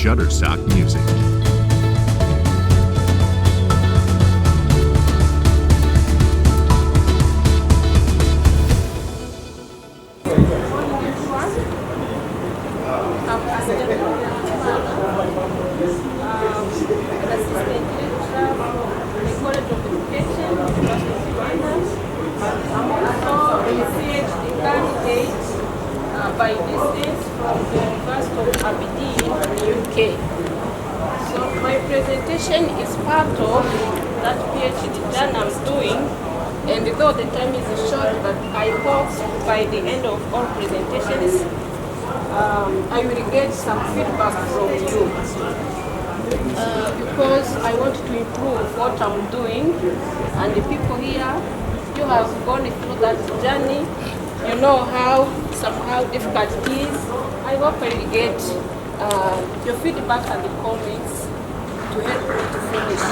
Shutterstock Music. By distance from the University of Aberdeen, UK. So my presentation is part of that PhD plan I'm doing, and though the time is short, but I hope by the end of all presentations I will get some feedback from you because I want to improve what I'm doing, and the people here, you have gone through that journey. You know how somehow difficult it is. I hope I will get your feedback and the comments to help me to finish.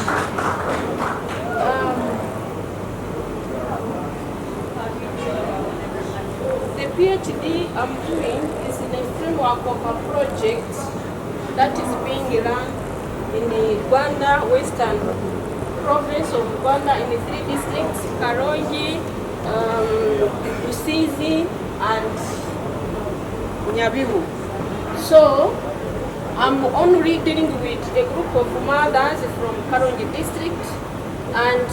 The PhD I'm doing is in a framework of a project that is being run in the Rwanda, Western province of Rwanda, in the 3 districts, Karongi, Rusizi and Nyabihu. So I'm only dealing with a group of mothers from Karongi district, and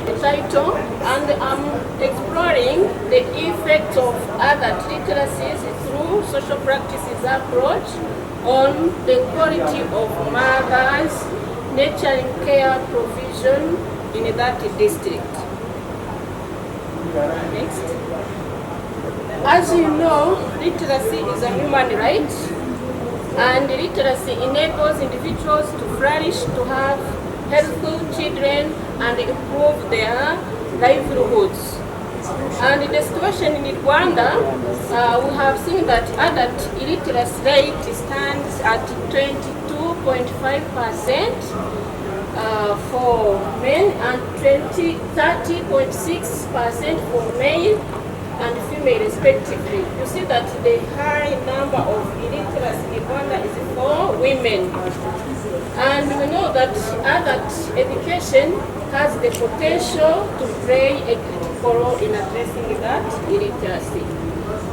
the title, and I'm exploring the effect of adult literacies through social practices approach on the quality of mothers' nurturing care provision in that district. Next. As you know, literacy is a human right, and literacy enables individuals to flourish, to have healthy children, and improve their livelihoods. And in the situation in Rwanda, we have seen that adult illiteracy rate stands at 22.5%. For men and 30.6% for male and female respectively. You see that the high number of illiteracy in Rwanda is for women. And we know that adult education has the potential to play a critical role in addressing that illiteracy.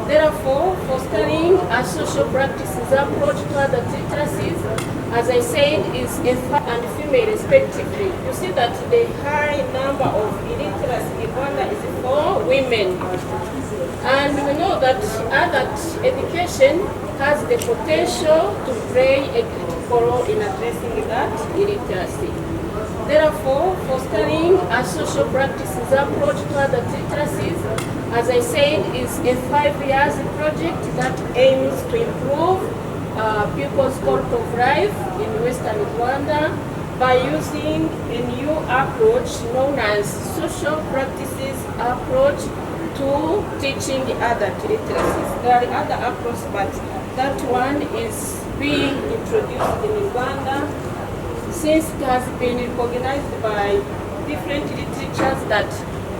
Therefore, fostering a social practices approach to adult literacies, as I said, is a and female respectively. You see that the high number of illiteracy in Rwanda is for women. And we know that adult education has the potential to play a critical role in addressing that illiteracy. Therefore, fostering a social practices approach to adult literacies, as I said, is a 5 years project that aims to improve people's quality of life in Western Rwanda by using a new approach known as social practices approach to teaching adult literacies. There are other approaches, but that one is being introduced in Rwanda since it has been recognized by different literatures that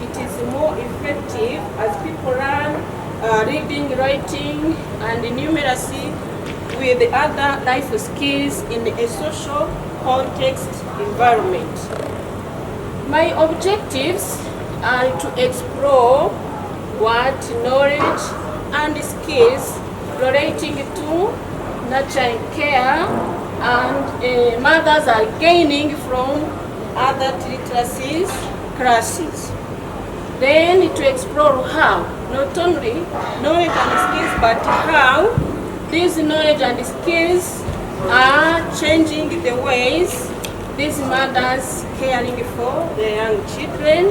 it is more effective as people learn reading, writing, and numeracy with the other life skills in a social context environment. My objectives are to explore what knowledge and skills relating to nurturing care and mothers are gaining from adult literacies classes. Then to explore how, not only knowledge and skills, but how these knowledge and skills are changing the ways these mothers caring for their young children,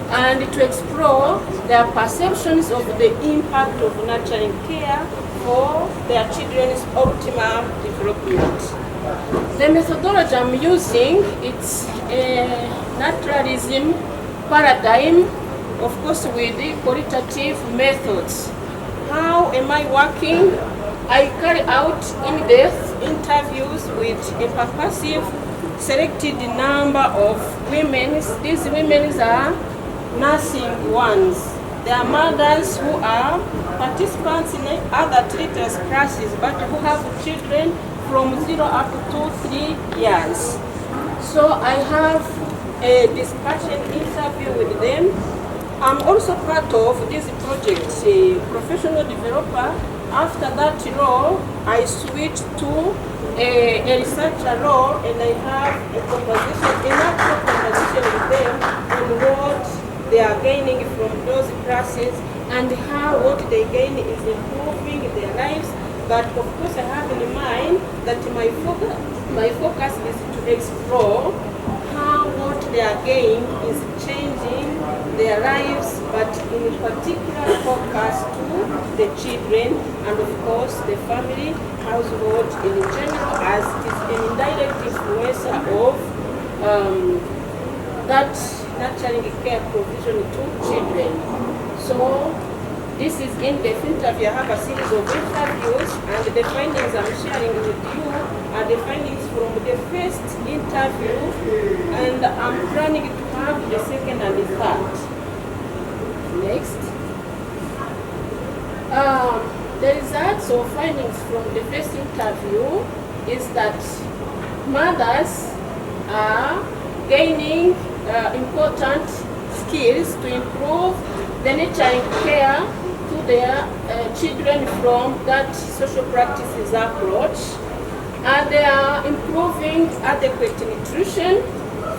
and to explore their perceptions of the impact of nurturing care for their children's optimal development. The methodology I'm using, it's a naturalism paradigm, of course with the qualitative methods. How am I working? I carry out in-depth interviews with a purposive selected number of women. These women are nursing ones. There are mothers who are participants in other literacy classes, but who have children from 0 up to 3 years. So I have a discussion interview with them. I'm also part of this project, a professional developer. After that role, I switched to a researcher role, and I have a conversation with them on what they are gaining from those classes and how what they gain is improving their lives. But of course, I have in mind that my focus is to explore how what they are gaining is changing their lives, but in particular focus to the children and of course the family household in general, as it is an indirect influencer of that nurturing care provision to children. So this is in-depth interview. I have a series of interviews, and the findings I'm sharing with you are the findings from the first interview, and I'm planning to have the second and the third. Next. The results or findings from the first interview is that mothers are gaining important skills to improve the nurturing care to their children from that social practices approach, and they are improving adequate nutrition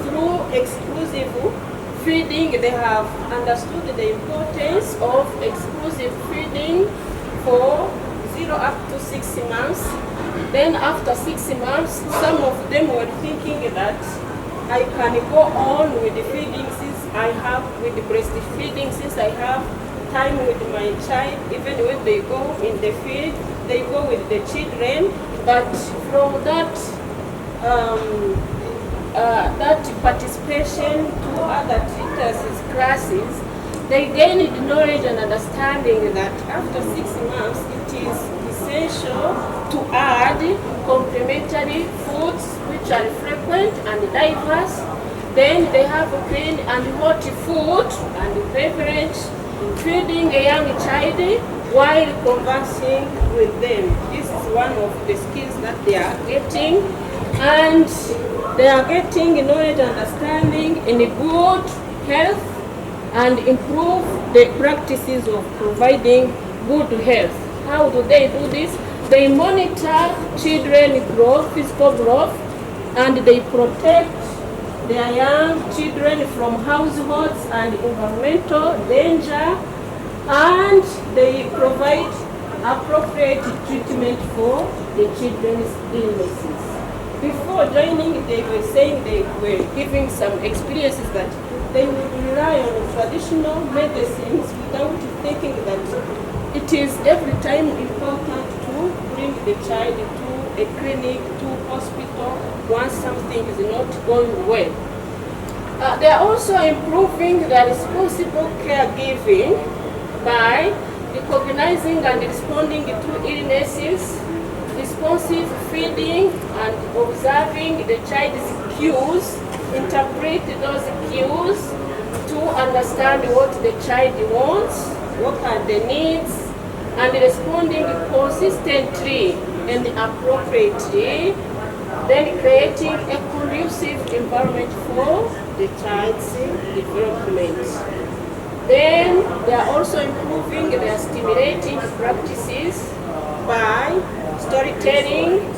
through exclusive feeding. They have understood the importance of exclusive feeding for 0 up to 6 months. Then after 6 months, some of them were thinking that I can go on with the feeding since I have, with the breastfeeding, since I have time with my child. Even when they go in the field, they go with the children. But from that that participation to other literacy classes, they gained knowledge and understanding that after 6 months it is essential to add complementary foods which are frequent and diverse. Then they have clean and hot food and beverage, feeding a young child while conversing with them. This is one of the skills that they are getting, and they are getting knowledge and understanding in good health and improve the practices of providing good health. How do they do this? They monitor children's growth, physical growth, and they protect their young children from households and environmental danger, and they provide appropriate treatment for the children's illnesses. Before joining, they were saying they were giving some experiences that they would rely on traditional medicines without thinking that it is every time important to bring the child to a clinic, to hospital, once something is not going well. They are also improving their responsible caregiving by recognizing and responding to illnesses, responsive feeding, and observing the child's cues, interpret those cues to understand what the child wants, what are the needs, and responding consistently and appropriately, then creating a conducive environment for the child's development. Then they are also improving their stimulating practices by storytelling,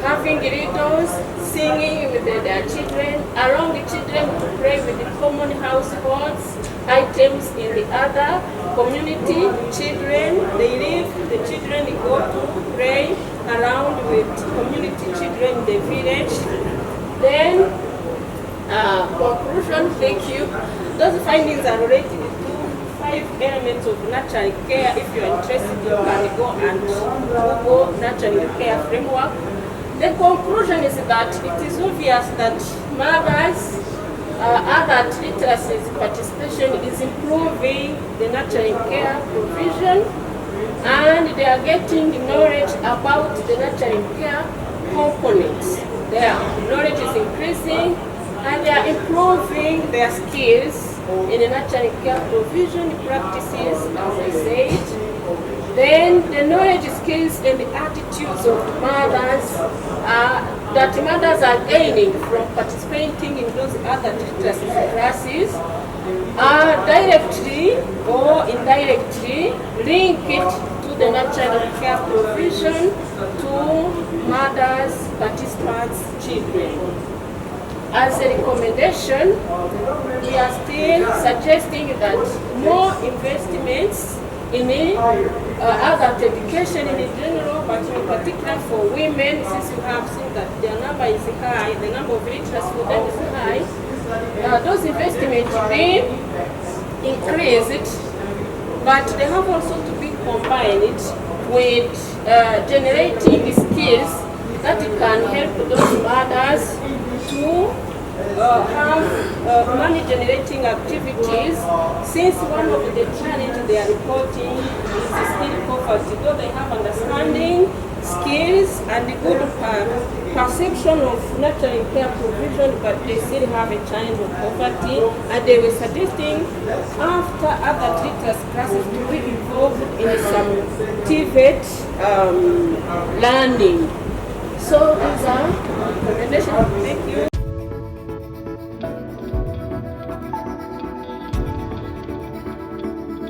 having riddles, singing with their children, allowing the children to play with the common households items in the other community children. They leave, the children go to play around with community children in the village. Then conclusion, thank you. Those findings are related to 5 elements of nurturing care. If you are interested, you can go and Google nurturing care framework. The conclusion is that it is obvious that mothers, adult literacy participation is improving the nurturing care provision, and they are getting knowledge about the nurturing care components. Their knowledge is increasing, and they are improving their skills in nurturing care provision practices, as I said. Then the knowledge, skills, and the attitudes of mothers that mothers are gaining from participating in those other literacy classes are directly or indirectly link it to the nurturing care provision to mothers, participants, children. As a recommendation, we are still suggesting that more investments in adult education in general, but in particular for women, since you have seen that their number is high, the number of literacy for them is high, those investments be increased, but they have also to be combined with generating skills that can help those mothers to have money-generating activities, since one of the challenges they are reporting is skill poverty. Though they have understanding, skills, and good perception of nurturing care provision, but they still have a challenge of poverty, and they were suggesting after other literacy classes to be involved in some TVET learning. So these are recommendations. Thank you.